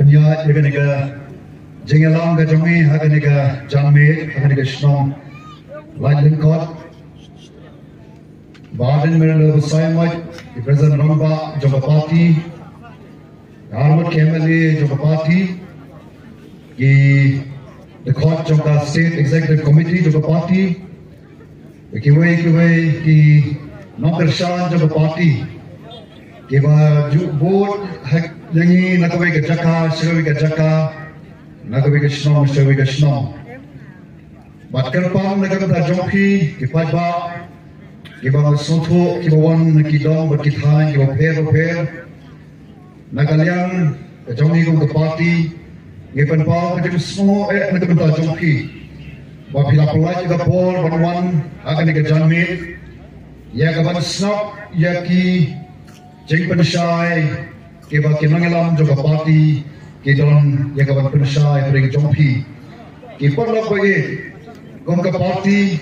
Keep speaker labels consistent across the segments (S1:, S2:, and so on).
S1: Punya jaga jengelang ke jongi haga jamme haga shnong lain kot baden mere besai mai di President Ramba Joga Party Harvard Kemali Joga Party di the court Joga State Executive Committee Joga Party kiwai ki Nokershan Joga Party kiwa board hak yangi nakawai ke jaka shirawi ke jaka nakawai ke shnong shirawi ke shnong batkar pam nakata jongki ki pajba kiba soto kiba wan nakidong berkithan kiba per nakaliang ke jongi ko ke party ngipan pa ke semua nakata jongki ba pila pelaj ke por banwan akan ke janmit ya ke ban snap ya ki jeng pensyai kiba kinangalam Joga Party kidon ya kawan pensyai bring jompi kipon lo bagi gom ke party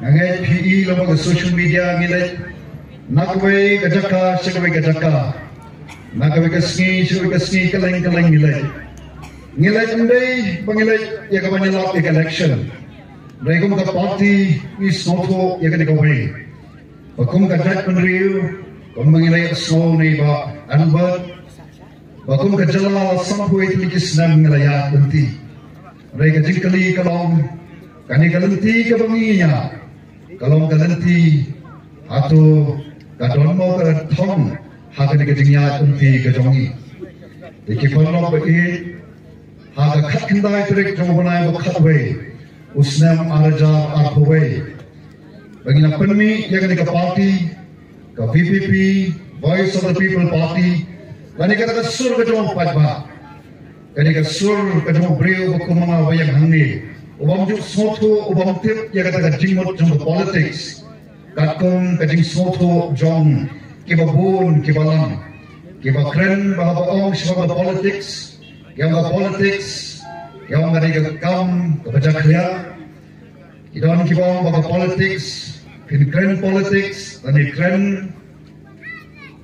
S1: ngai PE lo bagi social media ngilai nakwe kajaka shikwe kajaka nakwe kasni shikwe kasni kaleng ngilai ndai bangilai ya kawan nyalap election dai gom ke party ni soto ya kan dikawai bakum kajat penriu gom bangilai slow ni ba anbat bakum ke jala sampui itu kisnam ngelayat benti. Mereka jingkali kalong kani kalenti ke banginya. Kalong kalenti atau kadon mau ke thong haga ke jingya benti ke jongi. Dikipano bagi haga kat kendai terik jombanai bakatwe usnam araja arpwe. Bagi nak penmi yang ke party ke VPP Voice of the People Party. Kani kata sur ke jom pajba, kani kata sur ke jom brio bukumama bayang hangi, ubam juk soto ubam tip ya kata jingmot jom politics, katkong kajing soto jom kibabun kibalang, kibakren bahwa ong sebab politics, yang politics, yang kani kam kebaca kerja, idon kibang bahwa politics, kren politics, kani kren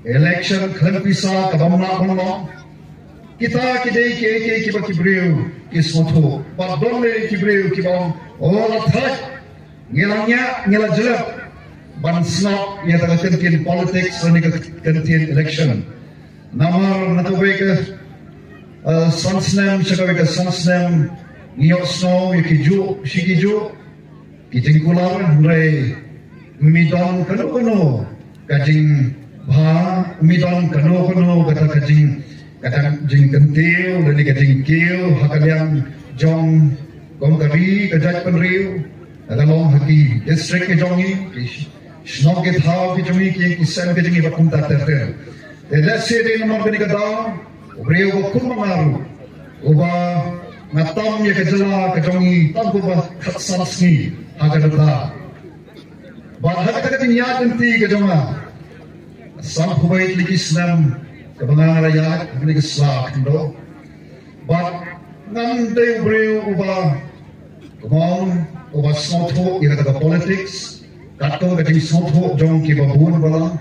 S1: election klan pisa kabamna kono kita kidai ke kiba kibreu kismoto pardonne kibreu kibam ola thak ngelangnya ngela jelap ban snap ya ta kentin politics ni kentin election namar natobe ke sansnem chakabe ke sansnem niosno yikiju shikiju kitingkular re midon kono kajing ba midon kano kata kajing kentil dan kajing kil hakaliang jong gom kari kajat penriu dalam haki district ke jongi snog ke thau ke jongi ke kisan ke jongi bakum ta ter let's say de nomor ke kada obreu ko kumangaru oba ngatam ya ke jala ke jongi tam ko ba khatsasni hakada ba hakada nya tenti ke jonga sam hubai likisnam kebangan rakyat ini kesak do but nam de breu uba kemon uba soto ira kata politics kato kata soto jong ki babun bala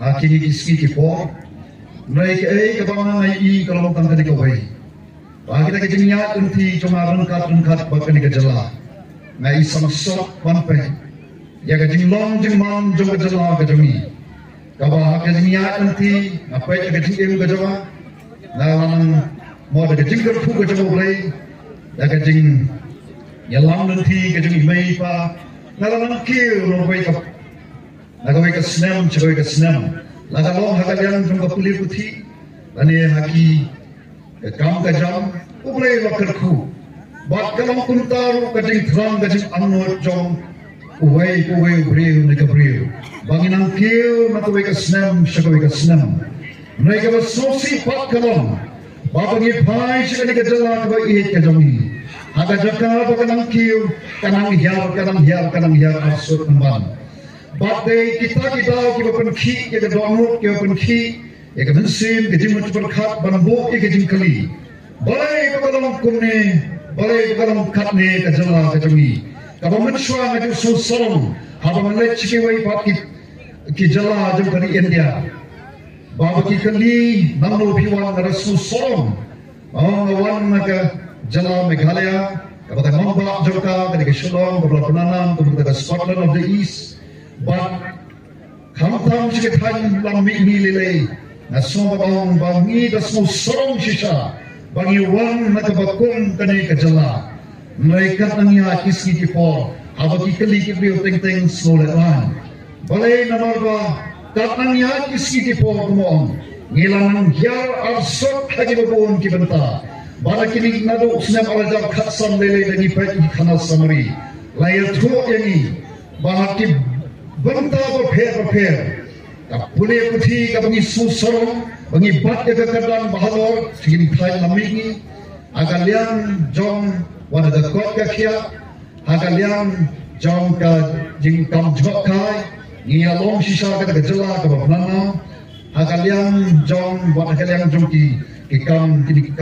S1: hakini kiski ki po mereka kebangan ai kalau tang kata kawai bagi kita jenya unti cuma rangkat bahkan ke jela ngai samsok panpe ya ke jinglong jingman jong ke jela ke jongi kabar kejeniat nanti apa yang kejeng kejawa, dalam mau ada kejeng kerfu kejawa boleh, ada kejeng yalam nanti kejeng imei pa, dalam kiri orang kap, naga ke senam, cakap ke senam, naga long hakalian jumpa pulih putih, dan haki kam kejam, boleh wakerku, buat kalau kuntar kejeng terang kejeng anut jom. Uway breu ni breu banginang kiu matuwe ka snam shakawe ka snam mereka bersosi pat kalong babangi pai shakani ka jala ka ihit ka jongi aga jaka baganang kiu kanang hiar asur kumban bate kita ki penki ya ka donut ki penki ya ka bensin ke jimut berkat banbo ke jingkali balai ka kalong kumne balai ka kalong katne ka jala ka jongi kalau mencuang itu susung, apa mengenai cikewai pak ki jala jom dari India, bawa ki kali namu piwang ada susung, Awan naga Jala Meghalaya, kepada Mamba Joka, kepada Shillong, kepada Penanam, kepada Scotland of the East. But Kamtam Shikatan Lamik Nilile, Nasoma Bang Bangi, the small song shisha, Bangi one Nakabakun Kane Kajala, Naikat Nanya Kiski Kipo, Abaki Kali Kipi Ting Slow at one. Balay Namarva, Katnanya Kiski Kipo Kumon. Ngilang hiar arsot lagi babon kibenta. Bala kini nado usnam alajab khatsam lele lagi pet khana samari. Layar thu yangi bala ki benta berper. Tak boleh puthi ka bangi susarong bangi bat ke kadang bahalor sigin thai lamigi agalian jong wada da kot ka khia agalian jong ka jing kam jok kai ngia long shisha ka jala ka bapnana agalian jong buat agalian jong ki kam ki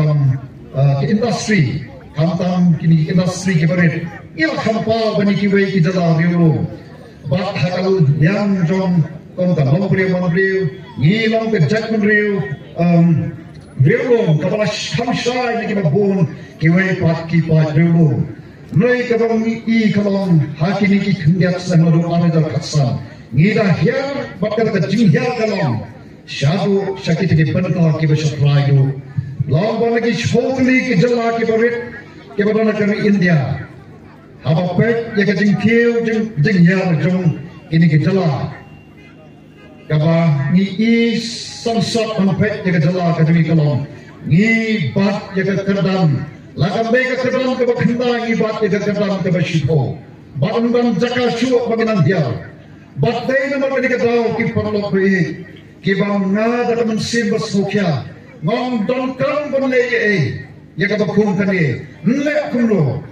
S1: industri kamtam ki industri ki barit il khampa bani ki wei ki jala riu bat hagal yang jong kon ta long priu ni long ke jak riu riu kapala shamshai ni ki babon ki wei pat ki pat riu noi ka bang I kalong hakini ki khndiat sanadu anadal khatsan ni da hiar bakar ka jing hiar kalong Shadu Shakti ki banata ki bashrayu long banagi shotli ki jala ki barit ki badana kami India haba pet ya ka jing thiu jing yar jong ini ki jala kaba ni I samsat ban pet ya ka jala ka jing kalong ni bat ya ka kardam lagam be ka kardam ka bakhanda ni bat ya ka kardam ka bashiko ban jaka shu baginan dia bat dai na ma ka daw ki parlo pe Kibang na dalam simbas mukia, ngom don kam bonlei ya ka bakun kani, nle kumlo,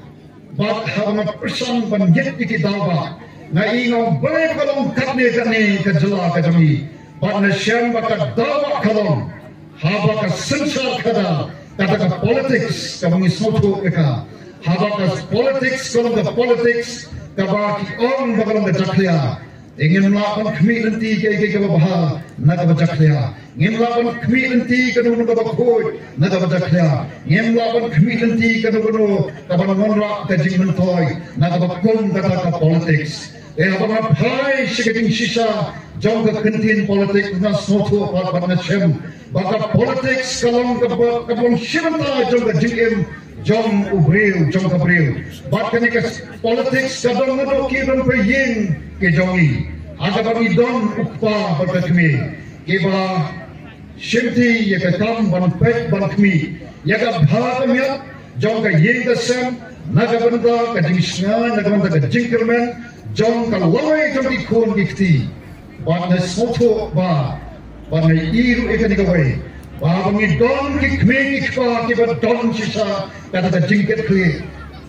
S1: bat hama persan ban jet ki dawa, na ingom boleh kalong katne kani ka jala ka jami, bat na syam baka dawa kalong, haba ka sensar kada, kata ka politics ka bangi soto ka, haba ka politics kalong ka politics ka baki on bakalang ka jaklia. Ingin melakukan kami nanti ke bahar nak baca kaya. Ingin melakukan kami nanti ke nunu bakoi nak baca kaya. Ingin melakukan kami nanti ke nunu kapan monrak ke jing mentoy nak bakon kata ke politics. Abang apa sih sisa jauh ke kantin politik na soto apa na cem. Baka politics kalau kapon siapa jauh ke jing jom ubril jom kabril bat kani ke politics kadang ngado ki don peyin ke jongi aga bagi don uppa berkami ke ba shimti ya ka kam ban pet ban kami ya ka bhatamya jom ka yin ka sam naga banda ka jingshna naga banda ka jingkerman jom ka lawai jom ki khon gifti bat na soto ba ban na iru ekani ka wai Babangi don ki kmeki kwa ki ba don sisa kata ka jingket kli.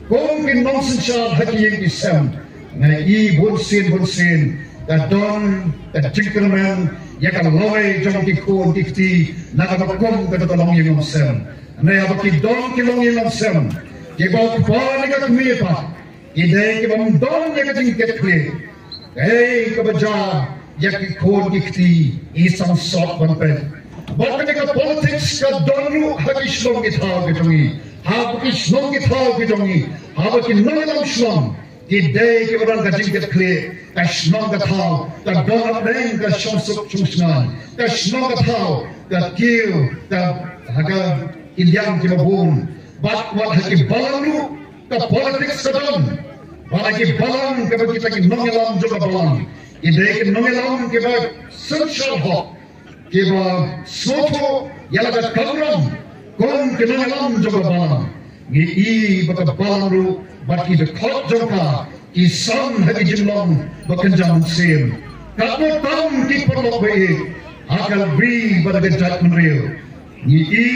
S1: Kong ki nonsense sha haki yang ki sam. Na I bunsin ka don ka jingkerman ya ka lawai jom ki khon gifti na ka kong ka tolong yang sam. Na ya ki don ki long yang sam. Ki ba kwa ni ka kmepa. Ki dai ki bam don ya ka jingket kli. Hey ka baja ya ki khon gifti I sam sot ban pe. Bahkan jika politics ka donu haki shlong githau kejongi, haki shlong githau kejongi, haki nongalam shlong, ki day ki badan ka jingket kle, ka shlong githau, ka donat neng ka shonsuk chungsnan, ka shlong githau, ka kiu, ka haga Indian ki babun, bat wat haki balang lu, ka politics ka don, balaki balang ka kita ki nongalam juga balang, ki day ki nongalam ki ba social hawk. Kiba soto yala ka kabram kon kenalam juga balang ni I baka balang bat ki de khot joka ki sam hagi jimlong bakan jam sim katno tam ki perlo be akal bri bada jat menril ni I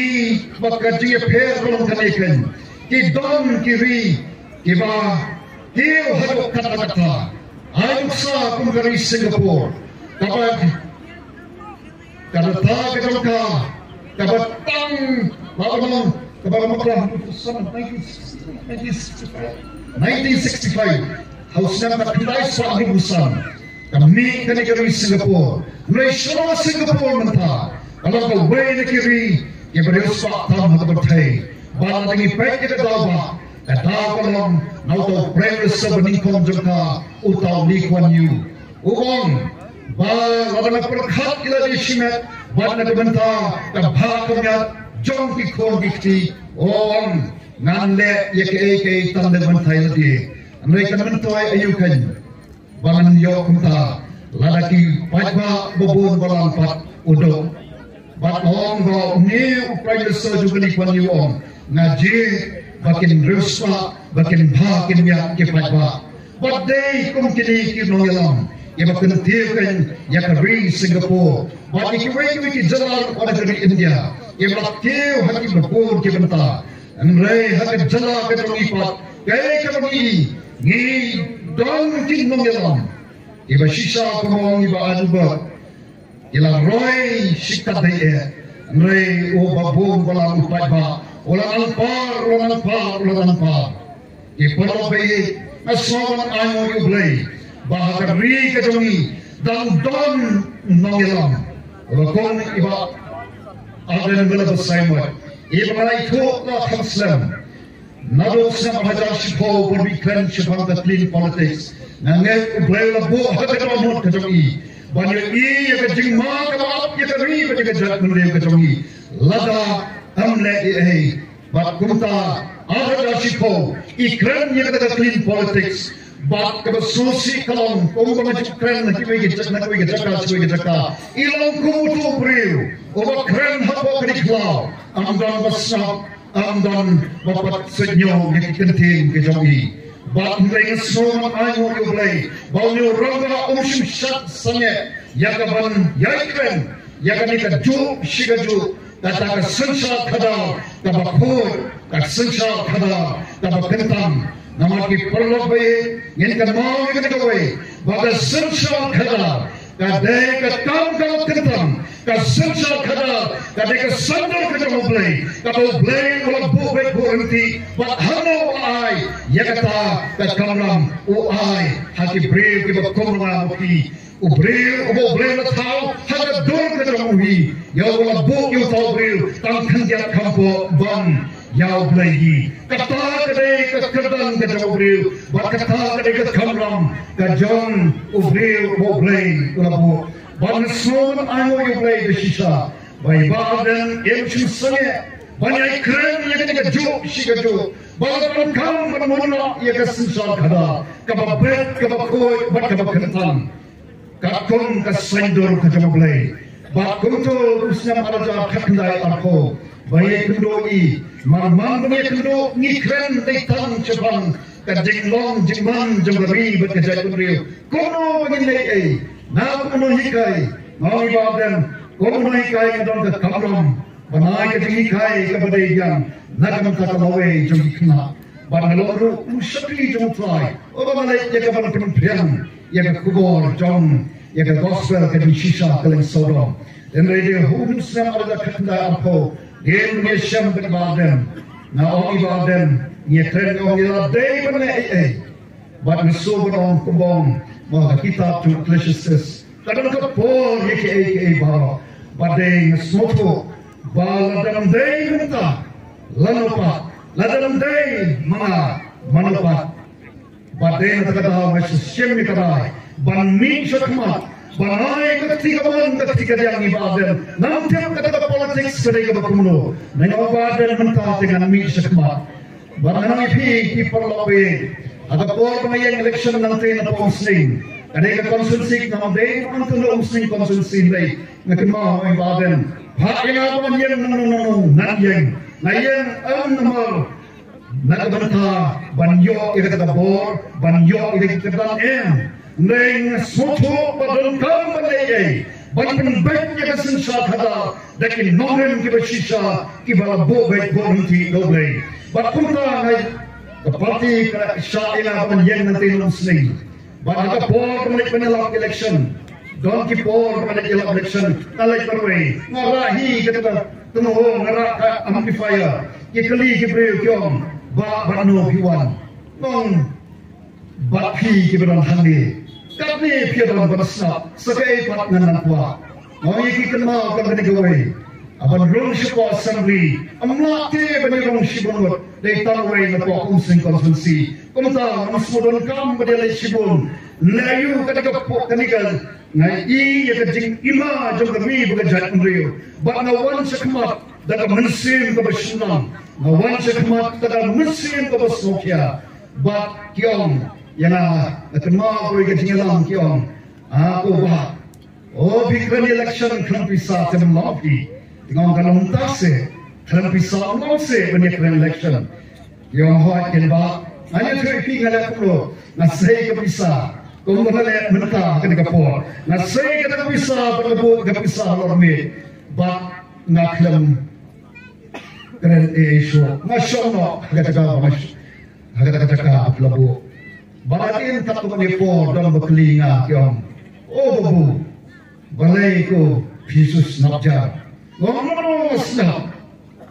S1: baka ji pher kolong kaneken ki don ki ri kiba keu hado kata ai sa kum kari Singapore kapag Kalau tak kejoka, kalau tang, lawan kalau maklah 1965, hausnya tak kena suatu urusan. Kami kena kiri Singapura, Malaysia Singapura mentah. Kalau kau boleh kiri, ke berius pak tam hat berthai ban lagi pek ke dawa ta kolom nau to prem sabani kom jaka utau li kwan yu ubong ba ladana perkhat kila di simet ban na benta ta bha kamya jong ki khon ki om nan le ye ke tam de benthai lagi amre kan mentoi ayukan bangan yo kunta ladaki pajba bobon balang pat udo bat ong go ni upaya sojukali kwan yu om ngaji bakin ruswa bakin bhakin ya ke pajba but day kum kini ki no yalam ye bakin tiukan ya kari Singapore but ki weki jalan pada dari India ye baktiu haki bobon ke benta amre hak jala ke ipat kai ke bagi ni don kin no yalam iba shisha kumong iba anuba ila roy shikat daya amre o babon balang pajba ulang alpar ipolo bayi aswaman ayo yublay bahasa ri kejongi dan don nongilam wakon iba aden bela bersama iba malai tok la kamslam nado sam hajar shipo berbikran shipang the clean politics nangai ublay la bo hadakan mot kejongi banyak i ya jingma kalap ya ri ba jat menre kejongi lada amle but kunta ada shipo ikran ye kata clean politics but kaba sosi kalong kung ba kran ki we get na we get ka ilong kutu priu oba kran hapo klikla amdan basap amdan bapat senyo ye kentin ke jogi but ngeng soman ayo yo play bawni ranga umshim shat sanye yakaban yaikren yakanika ju shigaju kata kesensa kada kata khur kesensa kada kata kentam nama ki perlu bayi yang mau kita kawai baga sensa kada kata ketam kalau kentam kesensa kada kata kesandar kada moblay kata moblay kalau buat berhenti buat hano ai ya kata kekamram ai hati brave kita komra mati ubril na tau haga dor ka jamuhi yaw wala bo yu tau bril tam khandia kampo ban yaw blagi kata ka dei ka kadan ka jamubril ba kata ka dei ka kamram ka jon ubril bo blai wala bo ban son ayo yu blai de shisha bai baden em chu sange banyak keren ya ka jo shiga jo ba ban kam ban mono ya ka sinsa kada ka ba bet ka ba khoi ba ka ba khantam kakung kasendur kajamublay bakum tu usnya maraja kakndai arko bayi kendoi marman bayi kendo ngikren deitang cebang kajinglong jingman jembari berkejat kendriu kono begini na kono hikai mau ibadan kono hikai ngedon ke kamram banai kehikai kebadaian na kaman kakalawe jengikna banaloru usapri jengutrai obamalai jakaban kementerian yang kubur jom yang gospel ke shisha ke Sodom dan radio hubun sem ada kata apa dia menyesam beribadan na orang ibadan ia keren orang ia day mana but meso berong kubong mah kitab tu Ecclesiastes kadang kapor ye ke bara badai mesmoto bala dalam day minta lanopa dalam day mana badai na kata masih semi kadai ban min shakmat banai ketika ban ketika yang ibadan nanti kata politik sedai ke kumno nang ibadan mentah dengan min shakmat banai pi ki perlawe ada por yang election nanti na ponsing kadai ke konsulsik na day antu no umsing konsulsik dai nakma ibadan ha ina ban yang nan yang nomor nakabanta banyo ida kata bor banyo ida kata neng soto badal kam balai ban baik ya sensa kada dakin nohem ki bashisha ki bala bo baik bo nanti doble bakunta ngai parti shaila ban yang nanti muslim ban ka por menik penelak election don ki por menik election talai perwe ngarahi kata tuno ngara amplifier ki kali ki breu kyom ba bano piwan nong bapi ki beran handi tapi piadan bersab sebagai pat nan tua mau iki kenal kan gede gawe Aban rong shipo assembly. Amlate bani rong shibun. They tanway na po kumsing constituency. Kumta masmudon kam badalay shibun. Layu kataga po kanigal. Na iya kajing ima jong kami bagajat unriyo. But na wan sakmat daga mensim kabasunang. Na wan sakmat daga mensim kabasokya. But kiong yana natma ko kajing alam kiong. Ako ba? O bikran election kan pisa tem lafi. Dengan kalau tak dalam pisau masa banyak election, yang hot yang bah, hanya terpilih ada kulo, nasai ke pisau, kemudian mentah ke kapor, nasai ke pisau, berlebur ke pisau lormi, bah ngaklam keren show, nasional, kata berlebur, baratin tak tu menepor dalam berkelinga kiam, oh babu, balai ko Yesus nakjar. Ngomong snap,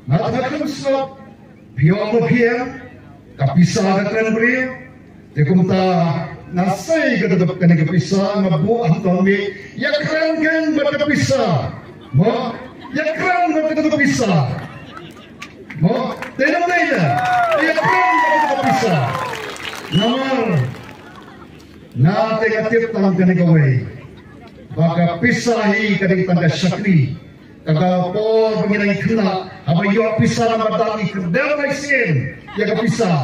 S1: nakakam snap, biar biar, kapisa katan beri, dekumta nasai ketutup kena kapisa, ngabu antami, ya keren kan berkapisa, mo, ya keren berketutup kapisa, mo, tidak tidak, ya keren berketutup kapisa, namar, na tegatip tanam kena kawai, baka pisahi kena tangga syakri. Kalau por pengirai kena, apa yo pisah nama tadi kerja lagi ya kepisah.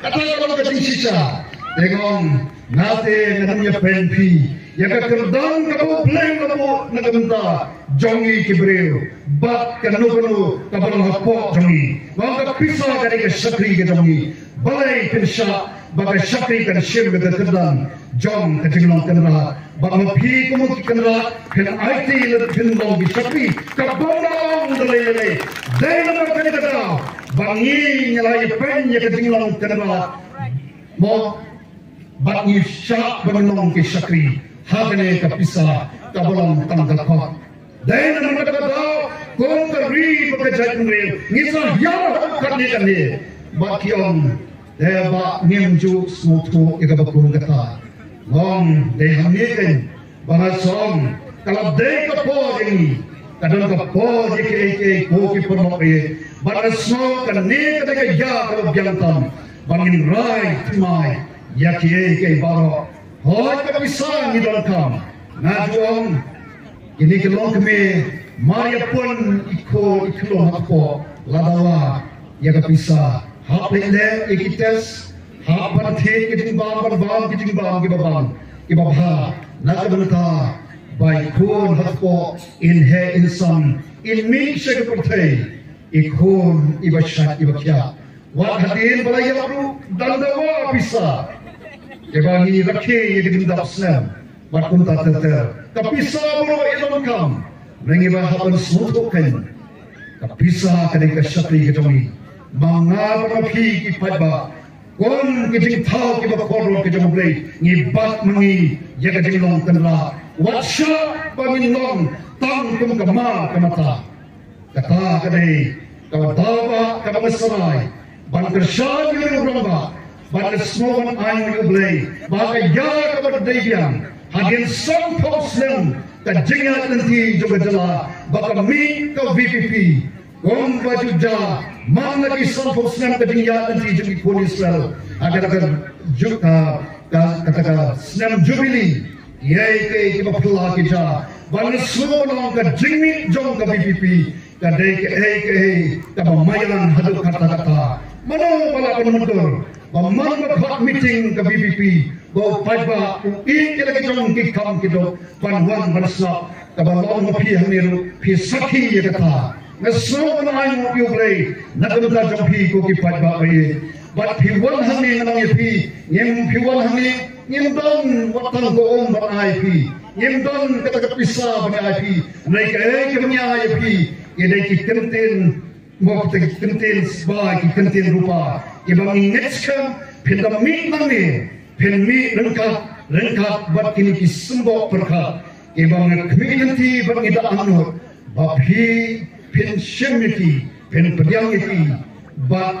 S1: Kata kalau kita sisa, dengan nate namanya penpi, ya kerdang kamu blame kamu nagamta, jongi kibreu, bat kanu kabalang hapok jongi, maka pisah dari kesakri kita jongi, balai pensha, bagai sakri kan sim kita kerdang, jong kejenglang kena. Bang pi kamu kenal, kan IT lebih lagi sakri, kabang dalai, dalai nama kena kata, bangi nyalai pen ya kejenglang kenal, mo bangi syak bangi sakri, hagane kapisa, kabalang tanggal kau, dalai nama kata, kau keri bekerja ni, ngisah ya kani, bakion, deba nimju smutu ikabakulung kata. Ngom dehamnikan bahasong kalau dek kapor ini kadang kapor jeke koki permoke barasno kan ne kadang ya kalau biantam bangin rai timai ya ke baro hoi kapisa ni dalkam najuang ini kelong kami maya pun iklo hakpo ladawa ya kapisa haple ikites Hapan the kiting bam kiting bam kibabha nakabanta by kun hatko in he insan in mi shekapurte ikun ibashat ibakya wa hadin balaya bru dandawa bisa ebangi rakhe yedim dapsnam bakun tater kapisa bro ilon kam mengiba hapan sutokan kapisa kadika shakri ketami manga rapi ki paiba Kon kijing tau kiba korol kijang blay ni bat mangi ya kijing long kanla watsha bangin long tang kum kama kamata kata kadai kawadawa kamasarai ban kershan ni ramba ban small ayu blay ba ya kabadayang hagin some postem kajinga nanti juga jala baka mi ka VPP Om bajuja mana kisah posnam kedingian nanti jadi polis sel agar kata senam jubili yai ke kita pula kita bang semua orang kejingmi jong ke BPP kadai ke kita mayalan hadu kata mana pala penutur bang hot meeting ke BPP bau paiba kita lagi jong kikam kita banwan banslap kabang orang pi hamiru pi sakhi ya kata Ngasong na yung play, nakamta jong pi ko kipat ba kayo. But piwan hami ng pi, ngem piwan hami, ngem don watang goong ba ay pi, ngem don katakapisa ba ni ay pi, nay kaya kami ay pi, iday kikantin mo kikantin ba kikantin rupa, ibang next kam pinamit nami, pinmi rengkat bat kini kisumbo perka, ibang kmiganti bang ida anur, babi pensyamiti, penpediangiti,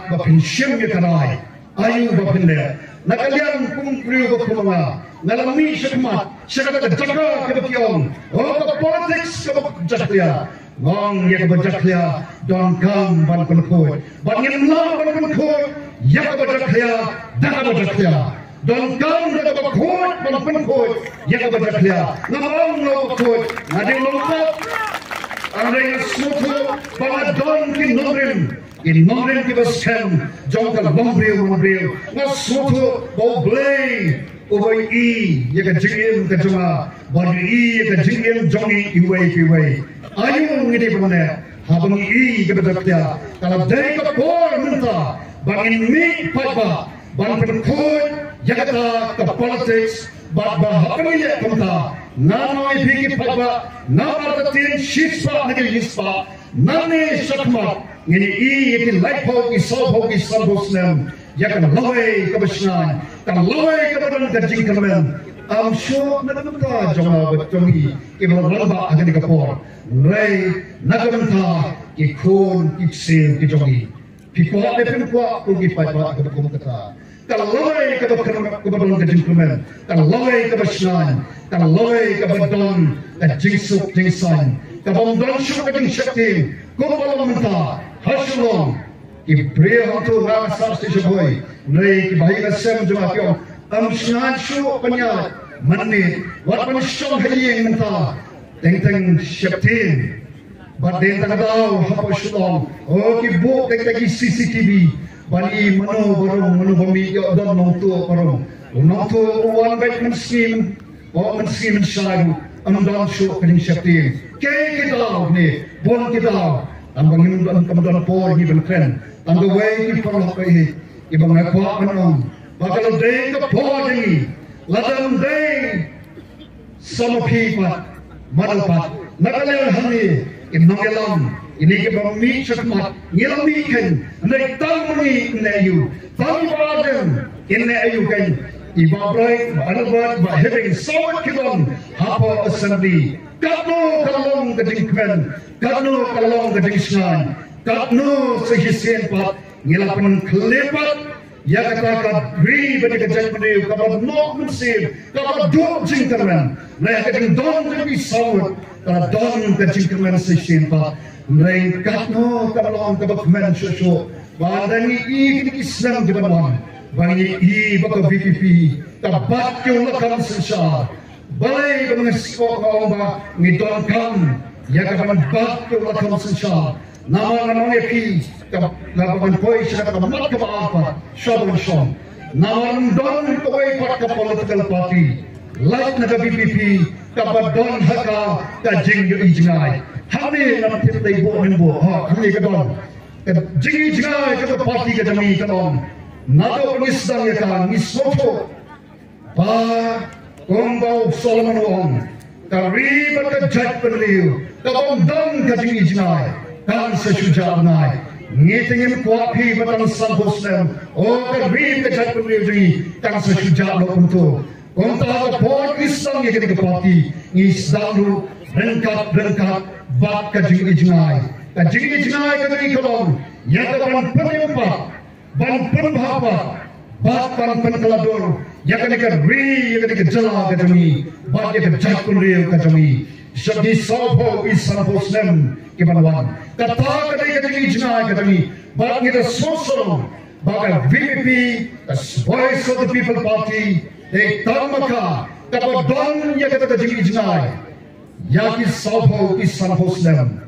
S1: pensyamitarai, ayu bapinda. Nakalian kung kriyo kumanga, nalami syakmat, syakata jaga kebakiong, o politics kabak jakya, ngong ya berjaklia don kam ban penkoi bangin la ban penkoi ya berjaklia dah berjaklia don kam dah berkoi ban penkoi ya berjaklia ngong lo berkoi ngadi lompat ada yang suatu pada don ki nomren ki baskan jong ka lombriu ngasuatu bau blay Ubai i, ya kan jingin ke cuma, bagi i ya kan jingin jongi iway. Ayung ini bagaimana? Habang i ke betul-betul. Kalau dari kapor minta, bangin mi papa, bang penkut, ya kata ke politics, bahkan ini minta. Nanoi bigi papa, nama tertin shispa negeri hispa, nane sakmat. Ini i yang laipo isopo isambusnem. Ya kan lawai kebesnan, kan lawai kebadan kerjing kemen. Am sure nagamta jama betongi, ibang lamba akan dikapor. Ray nagamta ikon iksin kijongi. Pikuat lepin kuat ugi paipa akan berkumkata. Kan lawai kebadan kerjing kemen, kan lawai kebesnan, kan lawai kebadan kerjing suk jingsan. Kabamdan syuk kerjing syakti, kubalam menta, hasilong. Ibrahim hantu nama sasti sebuai, nai kibahaya sem jemaah kau, amsnat syuk penyat, menit, wat pensyong haying mentah, teng syaptin, baden tangadau hapa syulong, oh kibu teng CCTV, bani manu bami yo don nongtu wan baik mensim mensyadu, amdan syuk kening syaptin, kita ni, bon kita. Ambang inun kemudian por ni berkren, tangga way ni perlu kaya, ibang akuat menong, bakal day ke por ni, ladang day, sama pipa, madapat, nakalil hani, inang ilam, ini ke bami cakmat, ngilam ikan, naik tang ni inayu, tang badan, inayu kan, ibabrai, banabat, bahering sawat kilam, hapa assembly. Kano kalong kedingkmen, kano kalong kedingsan, kano sehisien pat, ngilapan kelepat, ya kata beri bagi kejadian beliau, kapal nok mensir, kapal duk jingkermen, mereka keding don jadi sawut, kalau don kedingkermen sehisien pat, mereka kano kalong kedingkmen susu, badangi i kedik Islam di bawah, bangi i baka VPP, kabat kiulakan sensar. Balai mengesok orang ngidon kam, ya kapan bat ke belakang sensar. Nama ki, kapan poi siapa kapan ke apa, syabun syom. Nama don koi pat ke political party, like naga BPP, kapan don haka kajing ijnai. Kami nak kita ibu nimbo, kami kadon. Kajing ijnai kita party kami kadon. Nado nisdang ya kan nismoto, Kumbau Solomon Wong, kari berkejat beliau, kabondang kajing ijnai, kan sesujabnai, ngitingin kuapi batang sampusnem, oh kari berkejat beliau jadi, kan sesujab lo untuk, kontak port Islam yang kini kepati, Islam rengkat bat kajing ijnai kajing kolong, yang kapan penyempat, ban penbapa, bat ban penkelador. Ya kan ikan ri, ya kan ikan jala kami, bat ya kan jakun ri kami. Jadi sopo isanpo snem kibanuan. Kata kan ikan ijnai kami, bat kita sosok, bagai VPP, the Voice of the People Party, tamaka, kapal don ya kata kajing ijnai. Ya ki sopo isanpo snem.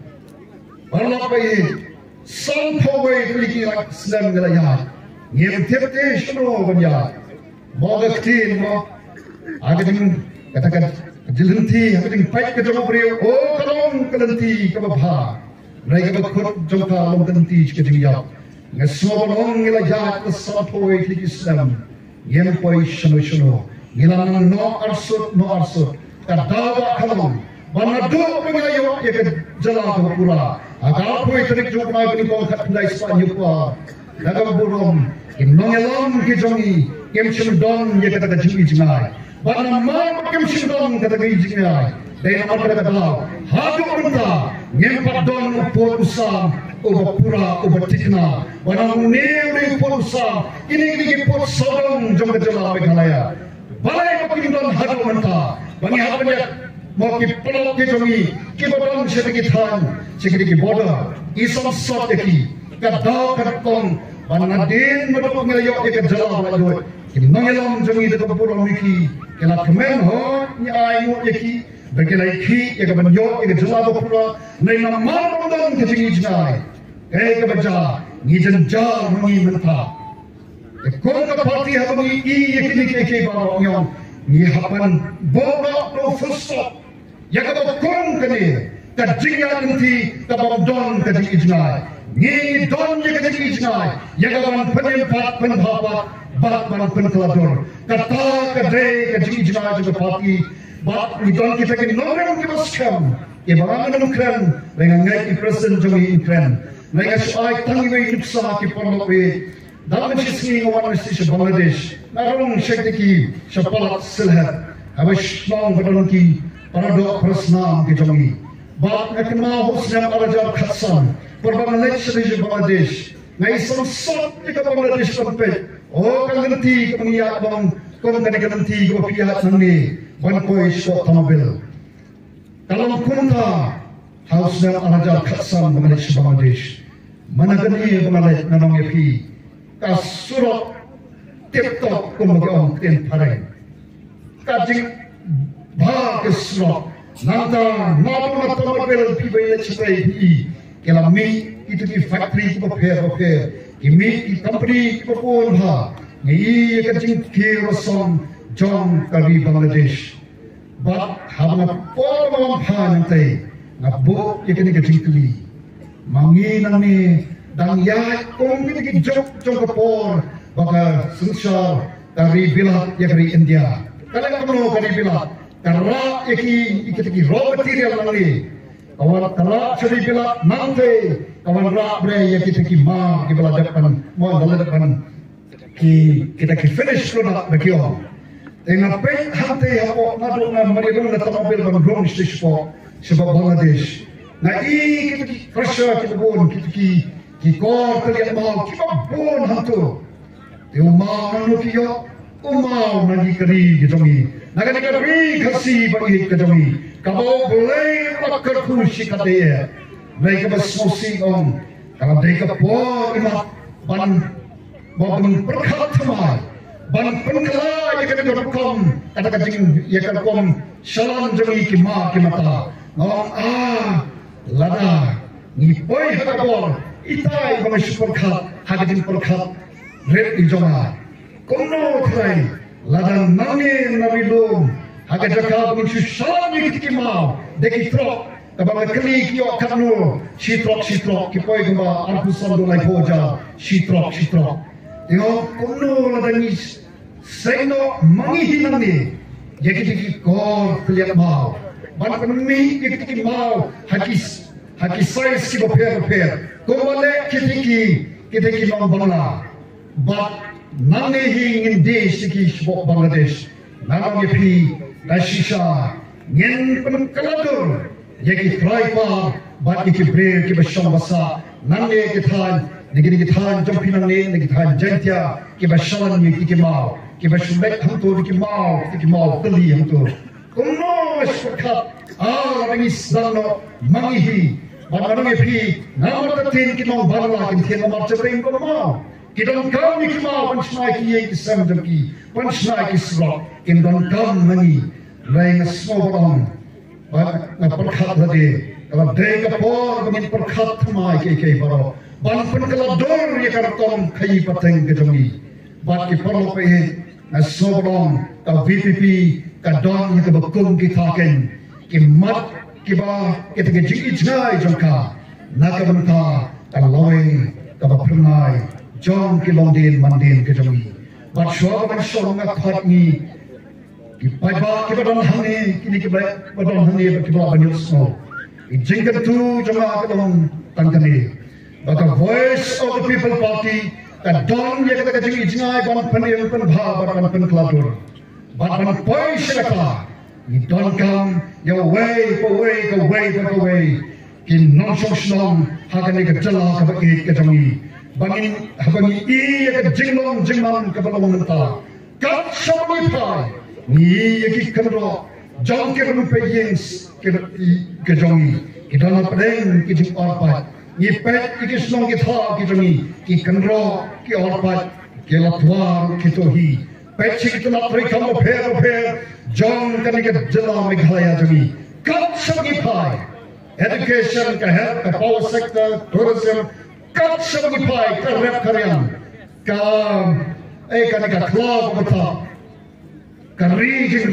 S1: Balap bayi, sopo bayi peliki snem ngelaya. Yang tiap-tiap shono banyak. Moga kecil, agaknya katakan jelenti, agaknya baik kerja beliau. Oh, kalong kelenti kebabha, mereka berkut jangka long kelenti kejadian. Ngesua long ngelajat kesapoi Islam, yang poi shono, ngilang no arsut. Kadawa kalong, banadu pengayo ya kejalan kepura. Agak poi terik jumpa penikau katulai Spanyol pa, agak burung, imnongelam kejongi. Kem shindon ye kata kajing ijnai. Bana mam kem shindon kata kajing ijnai. Dai nama kata kata. Hadu benda ngem padon upor usam ubapura ubatikna. Bana neuri upor usam ini upor sodong jom kejala Meghalaya. Balai pakindon hadu benda. Bani hadu banyak mau ki pelok ke jongi ki badon sedikit han. security border isam sot ki kadau kadong banadin madok ngayo ke jala bajo kinongelam jongi de kapuro miki kela kemen ho ni ai mo ki begelai ki ke banyo ke jala bapura nei na mar bondon ke jingi jnai ke baja ni jan ja mungi menta kong ka party habani I yakini ke ba nyong ni hapan boga no fusto yakaba kong kani ka jingya nanti ka bondon ka di ijnai ni don ye ka di ijnai yakaban panem pat pan bapa bat man pan klador kata ka de ka di ijnai ka party bat ni don kita ke nomor ke baskam ye bangan nukran dengan ngai present jami ikran ngai ai tangi we nuksa ki porno we dalam sisi ngawan mesti Bangladesh narung syekh syapalat silhat abash nang badon ki paradok prasnam ke jongi bat nakma husnam arajar khatsan Bangladesh di Bangladesh ngai samsat ke Bangladesh sampai oh kanganti kemiya bang kon kanganti go pihak nangi ban koi shot tamabil dalam kunta husnam arajar khatsan Bangladesh managani Bangladesh nanong yapi kasurok TikTok kumagong tin pareng kajing bha kasurok nanta nato tamabel pibay chai pi kelami itu di factory ko paper kimi di company ko pon ha ngi kajing kirosong jong kali Bangladesh bat habna pon phan tai ngabo yakini kajing kli mangi nani dan ya kong kita jok kapor baka susah dari bilat ya dari India kalau kamu dari bilat karena kita raw material nanti kawan kalau dari bilat nanti kawan raw bre ya kita ma bilat depan mau dalam depan kita finish product begitu dengan pay hati apa nado na marido na tamobil bang drone station sebab Bangladesh na kita pressure kita pun kita kor kalian mau kita pun hantu umau nanu kiyo umau nani kari kejongi naga kari kasi bagi kejongi kau boleh makar kursi katanya mereka bersosi om kalau mereka pun imat ban perkat temai ban penkala yang kena berkom kata kajing yang kena kom shalan jongi kimata ngom lada ni boy hakapor itai kami superkat hagajin perkat red di joma kono trai ladan nange nabilum hagajaka bunchu shami kitimau deki trok kabang kli kio kanu shitrok kipoi gamba arpusan do lai poja shitrok yo kono ladan ni seno mangi hinangi yeki kor kliak mau ban penmi yeki mau haki size ki per kumale kitiki mang bangla but nange hing in desh ki shbok Bangladesh nange pi nashisha nyen pengkaladur yeki traipa but ki bre ki basham basa nange ki than nigi than jompi nange nigi than jantia ki bashalan ni ki mau ki bashmek hamto ki mau tali hamto kumno shkat rangi sano mangi Bagaimana pi nama tertin kita mau bala kita nama cering ko mau kita kau ni mau pansnai ki ye kisam jamki pansnai ki slot kita kau mani lain semua orang perkhat lagi kalau mereka por dengan perkhat mai ke baro ban pun kalau dor ye kar kom khai pateng ke jamki bat ki perlu pe semua orang ka VPP ka don ye ke bakung ki thaken ki mat kiba kita kejik ijnai jangka nakabanta kaloi kaba pernai jong kilondin mandin kejongi bat shwa ban shonga khatni ki paiba kiba don hani kini kiba badon hani kiba banyusno ijinga tu jama kadong tangkani baka voice of the people party ka don ye kata kejik ijnai ban panin pan bha ban pan kladur ban poi shaka you don't come your way for way kin non shoshnong hagani ka jala ka bagi ka jangi bangin habangi ka jinglong ka balong nta kat shami pai ni ki kamro jong ke ru pe yins ke jangi kita nak pereng kita orpat ni pet kita senang kita ni kita kenro kita orpat kita tuar kita hi pet kita nak pergi kamu per jom kami ke Jela Meghalaya jami kat sebagai pai education ke health ke power sector tourism kat sebagai pai ke rep karyan ke kami ke club betul ke region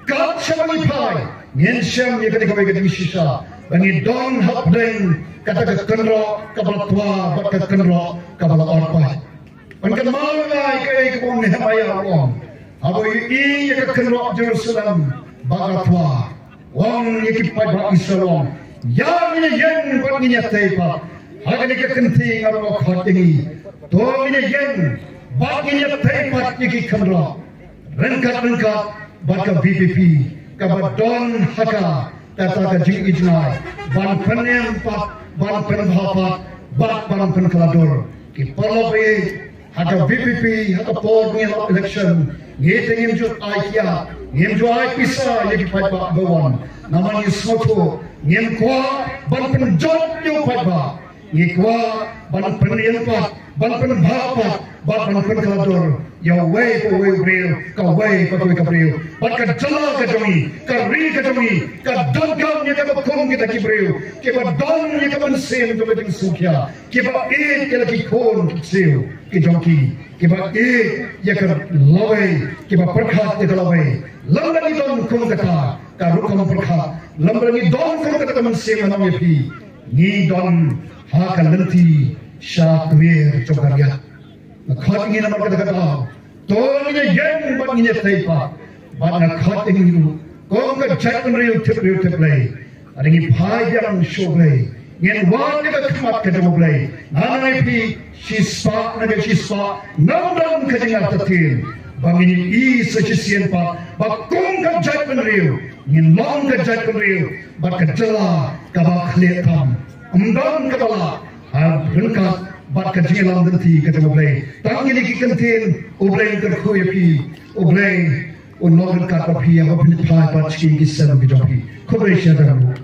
S1: kat sebagai pai Nyensyam yang ketika mereka dimisisa, bagi don hak dan kata kenro kapal tua, bakat kenro kapal orpat. Bangkan malai kaya kebun nehmaya wong. Abo ini yang kenro Jerusalem bakat tua. Wong yang kipai bakat Israel. Yang ini yang buat ini teipa. Hagan yang kenting abo khot ini. To ini yang bagi ini teipa yang kenro. Rengkat bakat BPP. Kabadon haka kata kajing ijnai ban penempat ban penhapat bat ban penkelador ki parlabe haka BPP haka port ni election yete ngimjut aikia ngimju ai pisa yeki paiba bawan namani soto ngimkwa ban penjot yo paiba ngikwa ban penempat ban penhapat bat ban penkelador ya way for way real ka way for way kabril but ka jala ka jami ka ri ka jami ka dongkam ni ka kong kita kibril ke ba don ni ka ban sem to beting sukya ke ba e ke la ki kon seo ke jonki ke ba e ya ka lowe ke ba prakhat ke lowe lamba ni don kong ka rukam prakhat lamba ni don kong ka man sem na me pi ni don ha ka lanti sha kwer chokarya khot ini nama kata tolnya yang buat ini teipa bana khot ini dulu kau ke jalan real tip play ada ni payang show play yang wang kita kemat ke demo play nana pi she spark nang kejengar tatin bang ini sejisian pa bakung ke jalan real yang long ke jalan real bak kejala kabak liatam umdam kepala rengkat bat kejilang nanti kita mulai. Tangi ni kita kentin, mulai terkhuya pi, mulai unoran kata pi yang apa ni pahai bat skin kisah kita pi. Kau bersih dalam.